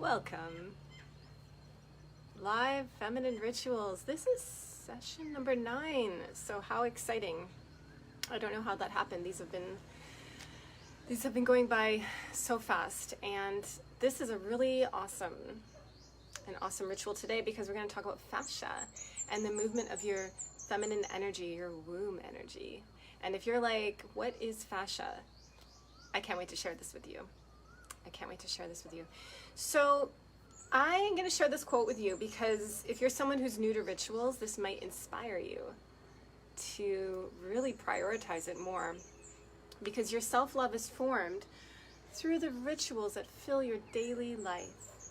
Welcome. Live feminine rituals. This is session number 9. So how exciting. I don't know how that happened. These have been going by so fast, and this is a really awesome ritual today because we're going to talk about fascia and the movement of your feminine energy, your womb energy. And if you're like, what is fascia? I can't wait to share this with you. So I'm going to share this quote with you because if you're someone who's new to rituals, this might inspire you to really prioritize it more, because your self-love is formed through the rituals that fill your daily life.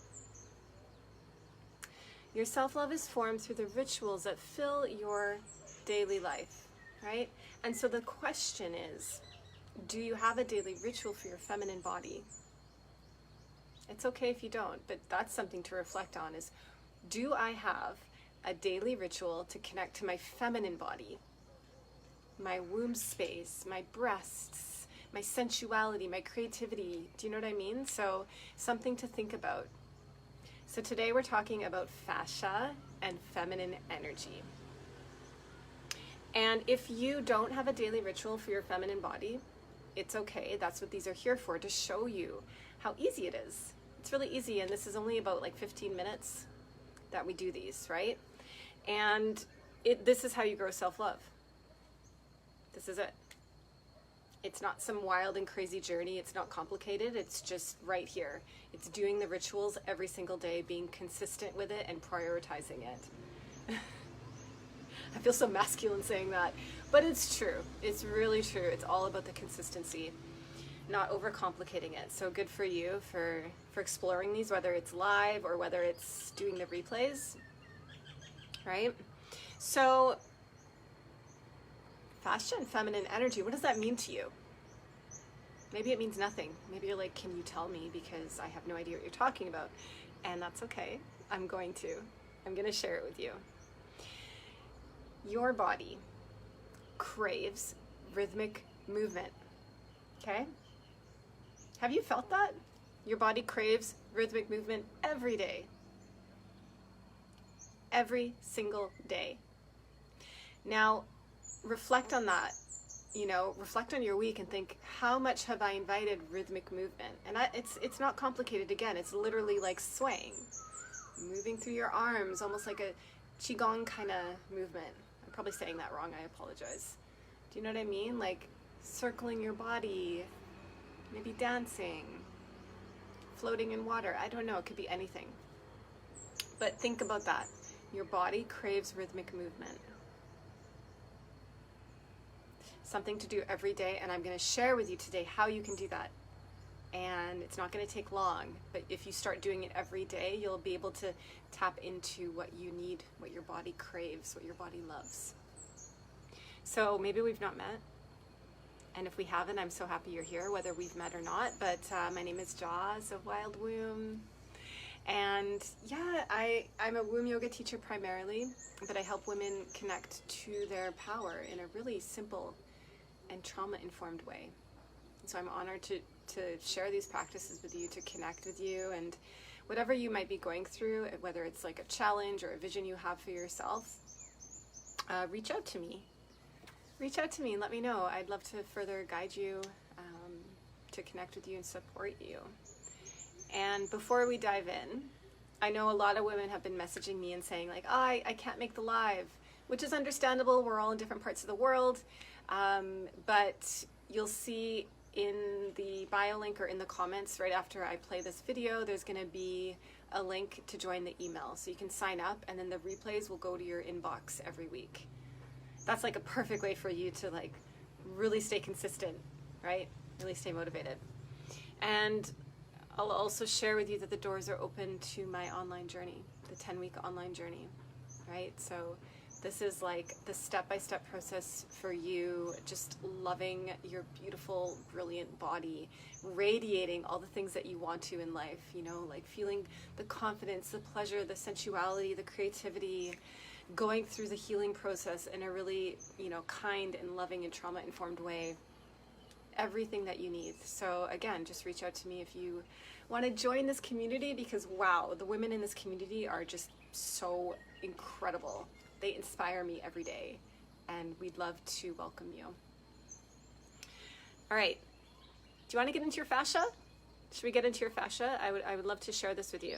Your self-love is formed through the rituals that fill your daily life, right? And so the question is, do you have a daily ritual for your feminine body? It's okay if you don't, but that's something to reflect on is, do I have a daily ritual to connect to my feminine body, my womb space, my breasts, my sensuality, my creativity? Do you know what I mean? So something to think about. So today we're talking about fascia and feminine energy. And if you don't have a daily ritual for your feminine body, it's okay. That's what these are here for, to show you how easy it is. It's really easy, and this is only about like 15 minutes that we do these, right? And this is how you grow self-love. This is it. It's not some wild and crazy journey. It's not complicated. It's just right here. It's doing the rituals every single day, being consistent with it and prioritizing it. I feel so masculine saying that, but it's true. It's really true. It's all about the consistency, not overcomplicating it. So good for you for exploring these, whether it's live or whether it's doing the replays, right? So fascia and feminine energy, what does that mean to you? Maybe it means nothing. Maybe you're like, can you tell me, because I have no idea what you're talking about? And that's okay. I'm going to share it with you. Your body craves rhythmic movement, okay? Have you felt that? Your body craves rhythmic movement every day. Every single day. Now, reflect on that. Reflect on your week and think, how much have I invited rhythmic movement? And it's not complicated. Again, it's literally like swaying, moving through your arms, almost like a qigong kind of movement. I'm probably saying that wrong. I apologize. Do you know what I mean? Like circling your body, maybe dancing, floating in water. I don't know. It could be anything. But think about that. Your body craves rhythmic movement. Something to do every day, and I'm going to share with you today how you can do that. And it's not going to take long, but if you start doing it every day, you'll be able to tap into what you need, what your body craves, what your body loves. So maybe we've not met, and if we haven't, I'm so happy you're here, whether we've met or not. But my name is Jaws of Wild Womb, and yeah, I'm a womb yoga teacher primarily, but I help women connect to their power in a really simple and trauma-informed way. So I'm honored to share these practices with you, to connect with you, and whatever you might be going through, whether it's like a challenge or a vision you have for yourself, reach out to me. Reach out to me and let me know. I'd love to further guide you, to connect with you and support you. And before we dive in, I know a lot of women have been messaging me and saying like, I can't make the live, which is understandable. We're all in different parts of the world. But you'll see in the bio link or in the comments right after I play this video, there's going to be a link to join the email. So you can sign up, and then the replays will go to your inbox every week. That's like a perfect way for you to like really stay consistent, right? Really stay motivated. And I'll also share with you that the doors are open to my online journey, the 10-week online journey, right? So this is like the step-by-step process for you, just loving your beautiful, brilliant body, radiating all the things that you want to in life, like feeling the confidence, the pleasure, the sensuality, the creativity, going through the healing process in a really, kind and loving and trauma-informed way everything that you need. So again, just reach out to me if you want to join this community, because wow, the women in this community are just so incredible. They inspire me every day, and we'd love to welcome you. All right, do you want to get into your fascia? Should we get into your fascia? I would love to share this with you.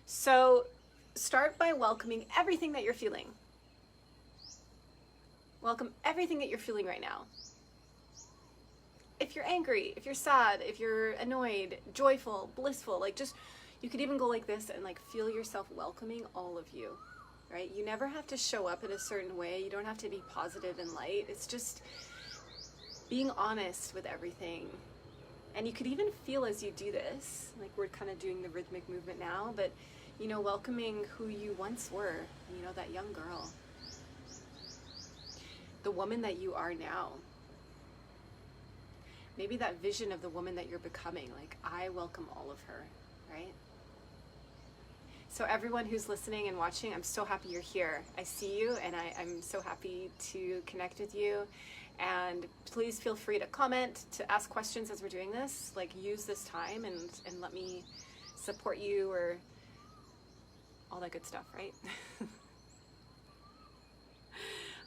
So start by welcoming everything that you're feeling. Welcome everything that you're feeling right now. If you're angry, if you're sad, if you're annoyed, joyful, blissful, like just, you could even go like this and like feel yourself welcoming all of you, right? You never have to show up in a certain way. You don't have to be positive and light. It's just being honest with everything. And you could even feel as you do this, like we're kind of doing the rhythmic movement now, but you know, welcoming who you once were, you know, that young girl, the woman that you are now. Maybe that vision of the woman that you're becoming, like I welcome all of her, right? So everyone who's listening and watching, I'm so happy you're here. I see you, and I'm so happy to connect with you. And please feel free to comment, to ask questions as we're doing this. Like use this time and let me support you, or all that good stuff, right?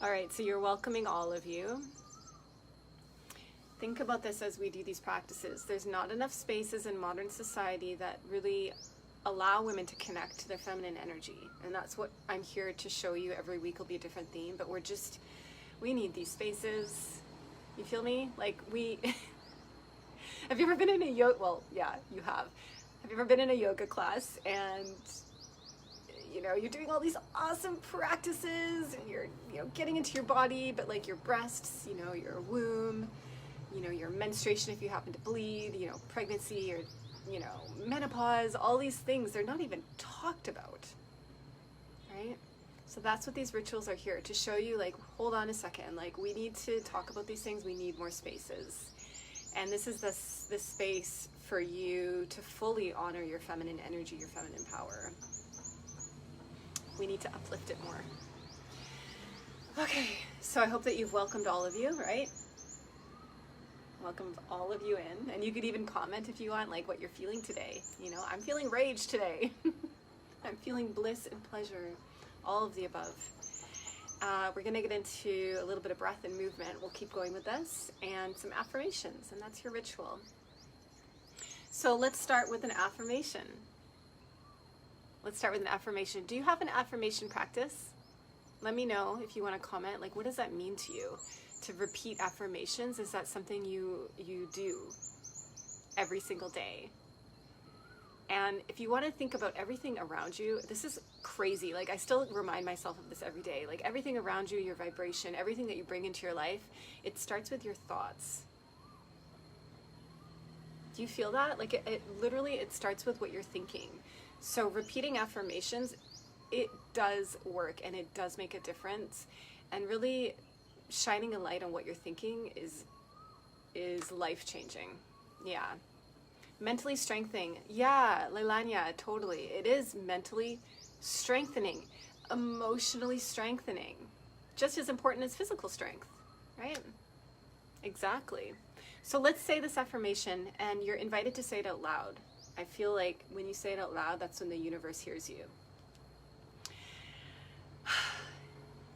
All right, so you're welcoming all of you. Think about this as we do these practices. There's not enough spaces in modern society that really allow women to connect to their feminine energy. And that's what I'm here to show you. Every week will be a different theme, but we need these spaces. You feel me? Like have you ever been in a yoga, well, yeah, you have. Have you ever been in a yoga class and you know, you're doing all these awesome practices and you're, you know, getting into your body, but like your breasts, you know, your womb, you know, your menstruation if you happen to bleed, you know, pregnancy or, you know, menopause, all these things, they're not even talked about, right? So that's what these rituals are here to show you, like, hold on a second, like we need to talk about these things, we need more spaces. And this is this space for you to fully honor your feminine energy, your feminine power. We need to uplift it more. Okay, so I hope that you've welcomed all of you, right? Welcomed all of you in, and you could even comment if you want, like what you're feeling today. You know, I'm feeling rage today. I'm feeling bliss and pleasure, all of the above. We're gonna get into a little bit of breath and movement. We'll keep going with this, and some affirmations, and that's your ritual. So let's start with an affirmation. Let's start with an affirmation. Do you have an affirmation practice? Let me know if you want to comment. Like, what does that mean to you? To repeat affirmations, is that something you do every single day? And if you want to think about everything around you, this is crazy. Like, I still remind myself of this every day. Like, everything around you, your vibration, everything that you bring into your life, it starts with your thoughts. Do you feel that? Like, it literally, it starts with what you're thinking. So repeating affirmations, it does work and it does make a difference. And really shining a light on what you're thinking is life-changing. Yeah. Mentally strengthening. Yeah, Leilania, totally. It is mentally strengthening, emotionally strengthening. Just as important as physical strength, right? Exactly. So let's say this affirmation, and you're invited to say it out loud. I feel like when you say it out loud, that's when the universe hears you.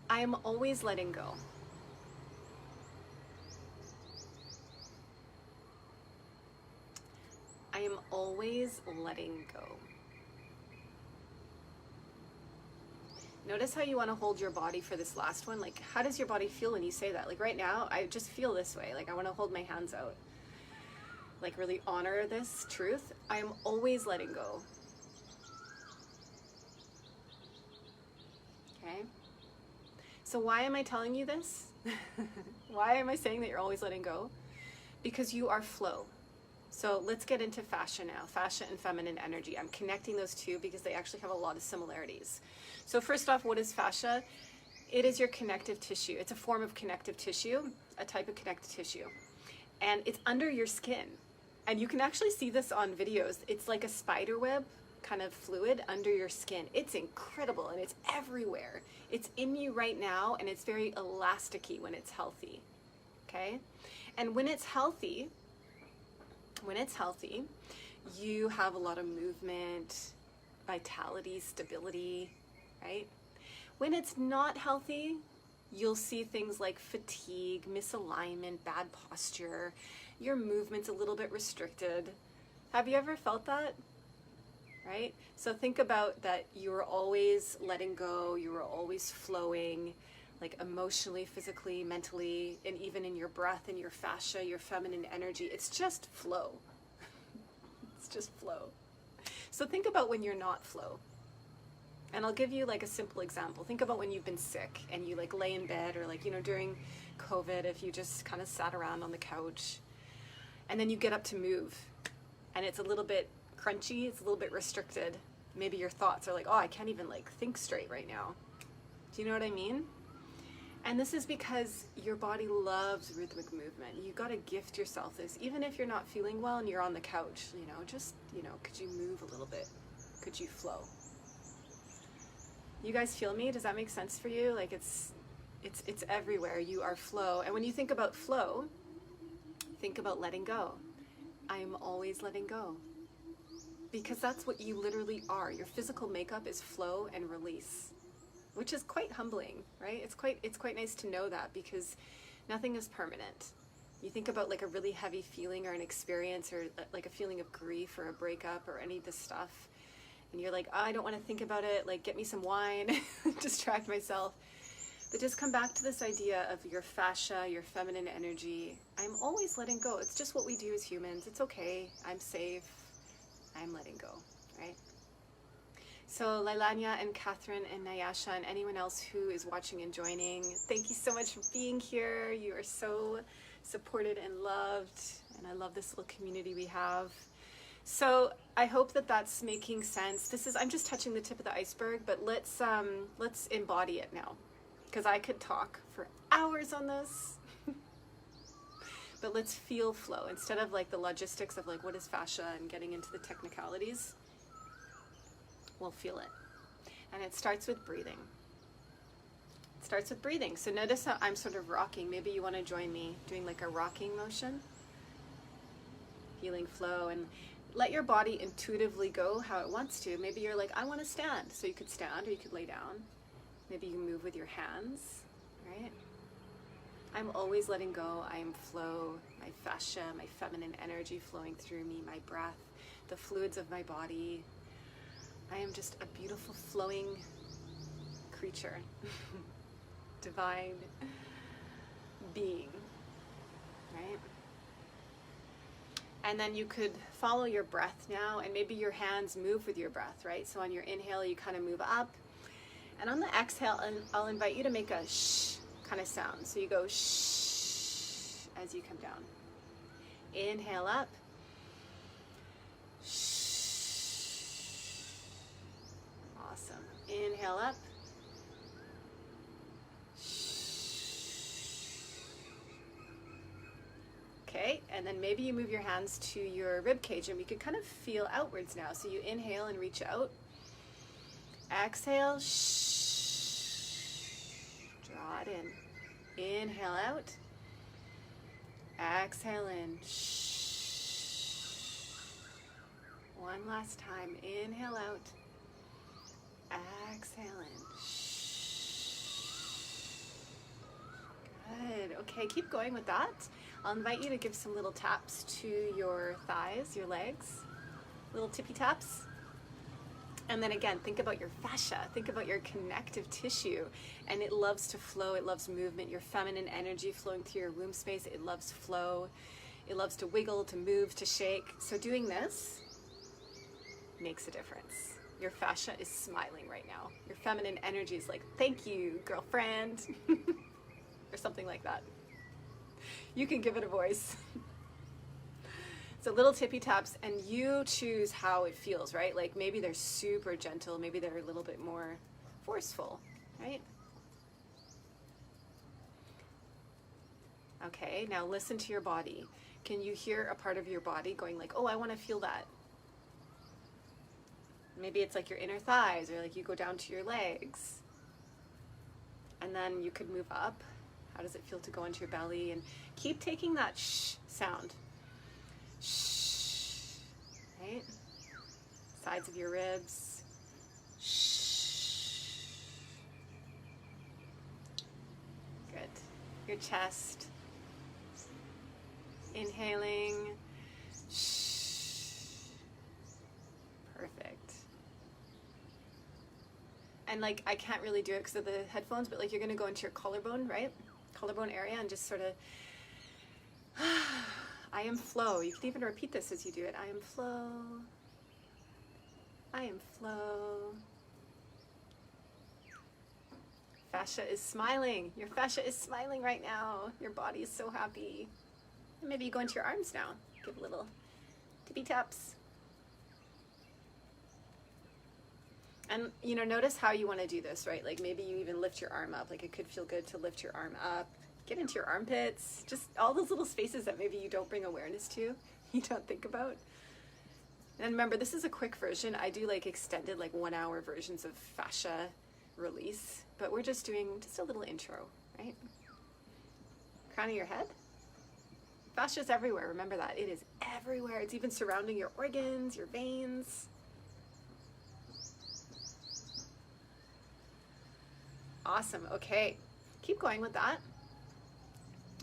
I am always letting go. I am always letting go. Notice how you want to hold your body for this last one. Like, how does your body feel when you say that? Like right now, I just feel this way. Like I want to hold my hands out. Like really honor this truth. I am always letting go. Okay? So why am I telling you this? Why am I saying that you're always letting go? Because you are flow. So let's get into fascia now. Fascia and feminine energy. I'm connecting those two because they actually have a lot of similarities. So first off, what is fascia? It is your connective tissue. It's a form of connective tissue, a type of connective tissue. And it's under your skin. And you can actually see this on videos. It's like a spider web kind of fluid under your skin. It's incredible and it's everywhere. It's in you right now and it's very elasticy when it's healthy. Okay? And when it's healthy, you have a lot of movement, vitality, stability, right? When it's not healthy, you'll see things like fatigue, misalignment, bad posture. Your movement's a little bit restricted. Have you ever felt that? Right? So think about that you were always letting go, you were always flowing, like emotionally, physically, mentally, and even in your breath and your fascia, your feminine energy. It's just flow. It's just flow. So think about when you're not flow. And I'll give you like a simple example. Think about when you've been sick and you like lay in bed, or like, you know, during COVID, if you just kind of sat around on the couch and then you get up to move and it's a little bit crunchy, it's a little bit restricted. Maybe your thoughts are like, oh, I can't even like think straight right now. Do you know what I mean? And this is because your body loves rhythmic movement. You got to gift yourself this. Even if you're not feeling well and you're on the couch, you know, just, you know, could you move a little bit? Could you flow? You guys feel me? Does that make sense for you? Like it's everywhere. You are flow. And when you think about flow, think about letting go. I am always letting go. Because that's what you literally are. Your physical makeup is flow and release, which is quite humbling, right? It's quite nice to know that, because nothing is permanent. You think about like a really heavy feeling or an experience, or like a feeling of grief or a breakup or any of this stuff, and you're like, oh, I don't want to think about it, like get me some wine, distract myself. But just come back to this idea of your fascia, your feminine energy. I'm always letting go. It's just what we do as humans. It's okay. I'm safe. I'm letting go, right? So Lailanya and Catherine and Nyasha and anyone else who is watching and joining, thank you so much for being here. You are so supported and loved, and I love this little community we have. So I hope that that's making sense. I'm just touching the tip of the iceberg, but let's embody it now, because I could talk for hours on this. But let's feel flow instead of like the logistics of like what is fascia and getting into the technicalities. We'll feel it. And it starts with breathing. It starts with breathing. So notice how I'm sort of rocking. Maybe you want to join me doing like a rocking motion. Feeling flow, and let your body intuitively go how it wants to. Maybe you're like, I want to stand. So you could stand or you could lay down. Maybe you can move with your hands, right? I'm always letting go. I am flow, my fascia, my feminine energy flowing through me, my breath, the fluids of my body. I am just a beautiful flowing creature, divine being, right? And then you could follow your breath now, and maybe your hands move with your breath, right? So on your inhale, you kind of move up. And on the exhale, I'll invite you to make a shh kind of sound. So you go shh as you come down. Inhale up. Shh. Awesome. Inhale up. Shh. Okay, and then maybe you move your hands to your rib cage, and we could kind of feel outwards now. So you inhale and reach out. Exhale. Shh. Draw it in. Inhale out. Exhale in. Shh. One last time. Inhale out. Exhale in. Shh. Good. Okay, keep going with that. I'll invite you to give some little taps to your thighs, your legs. Little tippy taps. And then again, think about your fascia, think about your connective tissue, and it loves to flow, it loves movement, your feminine energy flowing through your womb space, it loves flow, it loves to wiggle, to move, to shake. So doing this makes a difference. Your fascia is smiling right now. Your feminine energy is like, thank you, girlfriend, or something like that. You can give it a voice. So little tippy taps, and you choose how it feels, right? Like maybe they're super gentle, maybe they're a little bit more forceful, right? Okay, now listen to your body. Can you hear a part of your body going like, oh, I want to feel that? Maybe it's like your inner thighs, or like you go down to your legs. And then you could move up How does it feel to go into your belly? And keep taking that shh sound. Shh, right? Sides of your ribs. Shh. Good. Your chest. Inhaling. Shh. Perfect. And like, I can't really do it because of the headphones, but like you're gonna go into your collarbone, right? Collarbone area, and just sort of, I am flow. You can even repeat this as you do it. I am flow. I am flow. Fascia is smiling. Your fascia is smiling right now. Your body is so happy. And maybe you go into your arms now. Give a little tippy taps. And, you know, notice how you want to do this, right? Like maybe you even lift your arm up. Like it could feel good to lift your arm up. Get into your armpits. Just all those little spaces that maybe you don't bring awareness to, you don't think about. And remember, this is a quick version. I do like extended, like 1 hour versions of fascia release, but we're just doing just a little intro, right? Crown of your head. Fascia is everywhere. Remember that. It is everywhere. It's even surrounding your organs, your veins. Awesome. Okay. Keep going with that.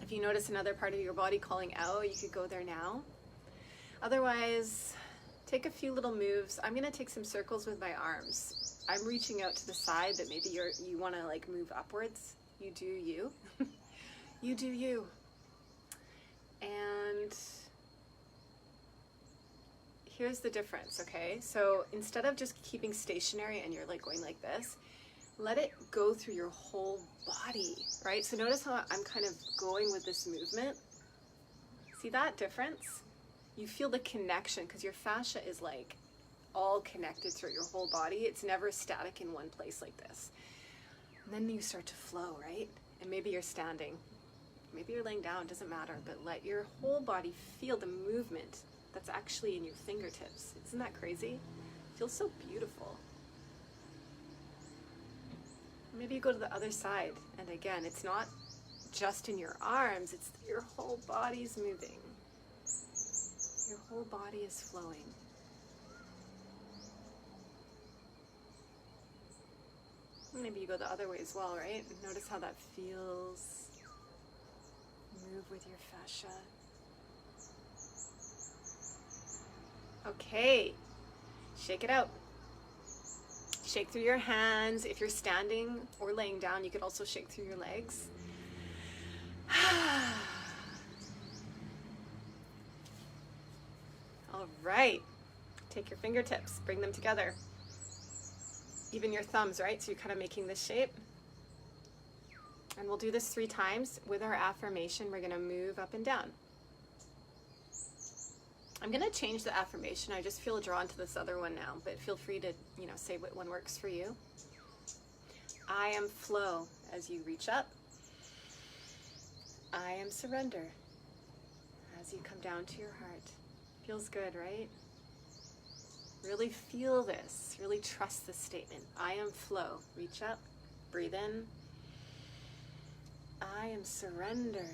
If you notice another part of your body calling out, you could go there now. Otherwise, take a few little moves. I'm going to take some circles with my arms. I'm reaching out to the side, but maybe you want to like move upwards. You do you. You do you. And here's the difference, okay? So instead of just keeping stationary and you're like going like this, let it go through your whole body, right? So notice how I'm kind of going with this movement. See that difference? You feel the connection because your fascia is like all connected through your whole body. It's never static in one place like this. And then you start to flow, right? And maybe you're standing, maybe you're laying down, doesn't matter, but let your whole body feel the movement that's actually in your fingertips. Isn't that crazy? It feels so beautiful. Maybe you go to the other side, and again, it's not just in your arms, it's your whole body's moving. Your whole body is flowing. Maybe you go the other way as well, right? Notice how that feels. Move with your fascia. Okay, shake it out. Shake through your hands. If you're standing or laying down, you could also shake through your legs. All right. Take your fingertips, bring them together. Even your thumbs, right? So you're kind of making this shape. And we'll do this 3 times. With our affirmation, we're going to move up and down. I'm going to change the affirmation. I just feel drawn to this other one now, but feel free to, you know, say what one works for you. I am flow as you reach up. I am surrender as you come down to your heart. Feels good, right? Really feel this. Really trust this statement. I am flow. Reach up. Breathe in. I am surrender.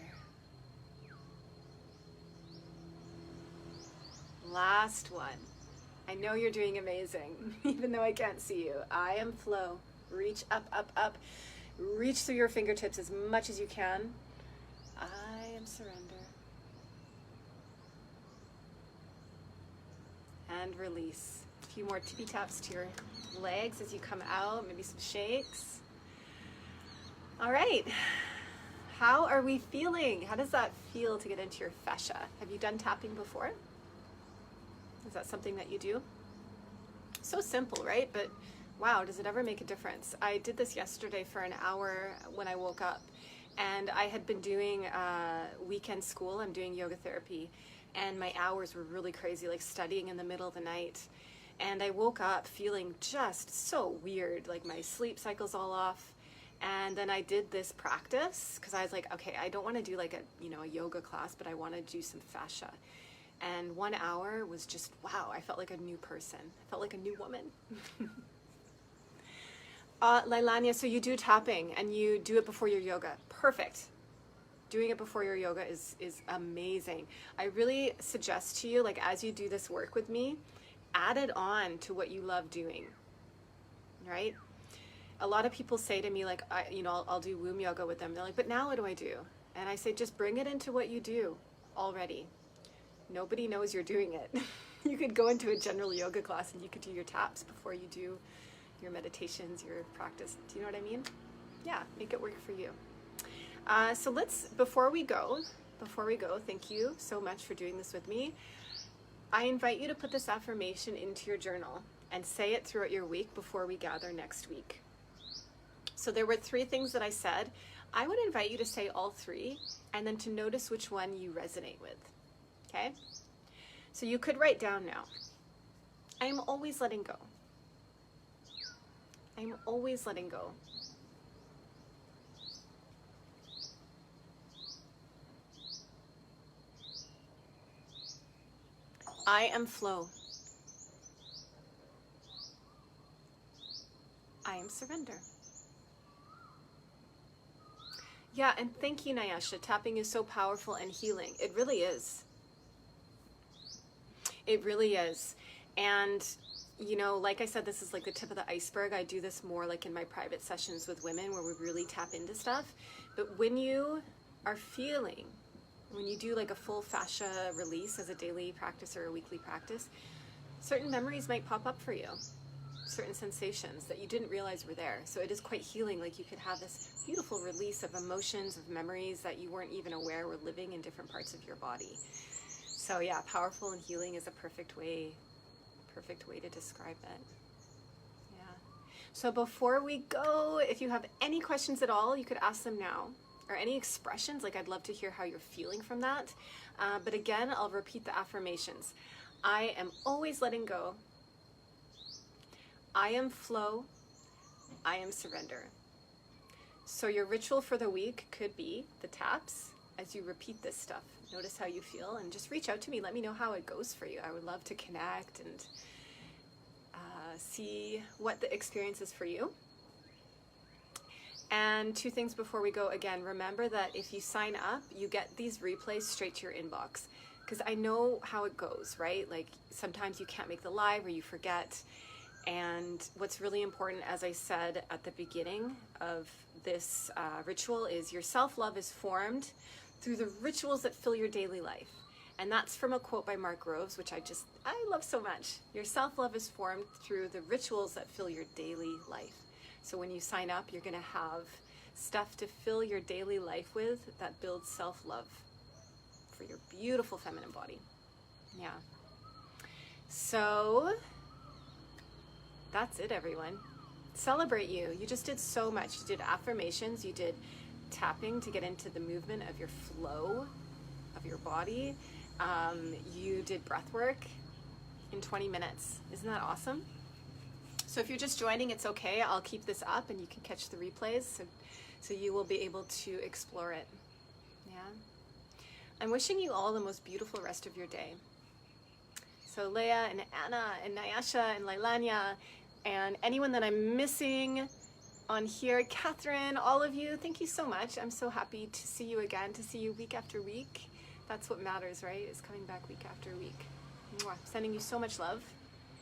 Last one. I know you're doing amazing, even though I can't see you. I am flow. Reach up, up, up. Reach through your fingertips as much as you can. I am surrender. And release. A few more tippy taps to your legs as you come out, maybe some shakes. All right. How are we feeling? How does that feel to get into your fascia? Have you done tapping before? Is that something that you do? So simple, right? But wow, does it ever make a difference? I did this yesterday for an hour when I woke up, and I had been doing weekend school. I'm doing yoga therapy, and my hours were really crazy, like studying in the middle of the night. And I woke up feeling just so weird, like my sleep cycle's all off. And then I did this practice because I was like, okay, I don't want to do like a yoga class, but I want to do some fascia. And 1 hour was just, wow, I felt like a new person. I felt like a new woman. Lailania, so you do tapping and you do it before your yoga. Perfect. Doing it before your yoga is amazing. I really suggest to you, like as you do this work with me, add it on to what you love doing, right? A lot of people say to me, like, I'll do womb yoga with them. They're like, but now what do I do? And I say, just bring it into what you do already. Nobody knows you're doing it. You could go into a general yoga class and you could do your taps before you do your meditations, your practice. Do you know what I mean? Yeah, make it work for you. So before we go, thank you so much for doing this with me. I invite you to put this affirmation into your journal and say it throughout your week before we gather next week. So there were 3 things that I said. I would invite you to say all 3 and then to notice which one you resonate with. Okay? So you could write down now. I am always letting go. I am always letting go. I am flow. I am surrender. Yeah, and thank you, Nyasha. Tapping is so powerful and healing. It really is. It really is. And, like I said, this is like the tip of the iceberg. I do this more like in my private sessions with women where we really tap into stuff. But when you are feeling, when you do like a full fascia release as a daily practice or a weekly practice, certain memories might pop up for you, certain sensations that you didn't realize were there. So it is quite healing. Like you could have this beautiful release of emotions, of memories that you weren't even aware were living in different parts of your body. So yeah, powerful and healing is a perfect way to describe it. Yeah. So before we go, if you have any questions at all, you could ask them now. Or any expressions, like I'd love to hear how you're feeling from that. But again, I'll repeat the affirmations. I am always letting go. I am flow. I am surrender. So your ritual for the week could be the taps as you repeat this stuff. Notice how you feel and just reach out to me. Let me know how it goes for you. I would love to connect and see what the experience is for you. And 2 things before we go. Again, remember that if you sign up, you get these replays straight to your inbox. Because I know how it goes, right? Like sometimes you can't make the live or you forget. And what's really important, as I said at the beginning of this ritual, is your self-love is formed through the rituals that fill your daily life. And that's from a quote by Mark Groves, which I love so much. Your self-love is formed through the rituals that fill your daily life. So when you sign up, you're going to have stuff to fill your daily life with that builds self-love for your beautiful feminine body. Yeah. So that's it, everyone. Celebrate you. You just did so much. You did affirmations. You did tapping to get into the movement of your flow of your body. You did breath work in 20 minutes. Isn't that awesome? So if you're just joining, it's okay. I'll keep this up and you can catch the replays so you will be able to explore it. Yeah. I'm wishing you all the most beautiful rest of your day. So Leah and Anna and Nyasha and Lailanya and anyone that I'm missing on here, Catherine, all of you, thank you so much. I'm so happy to see you again, to see you week after week. That's what matters, right? Is coming back week after week. Mwah. Sending you so much love.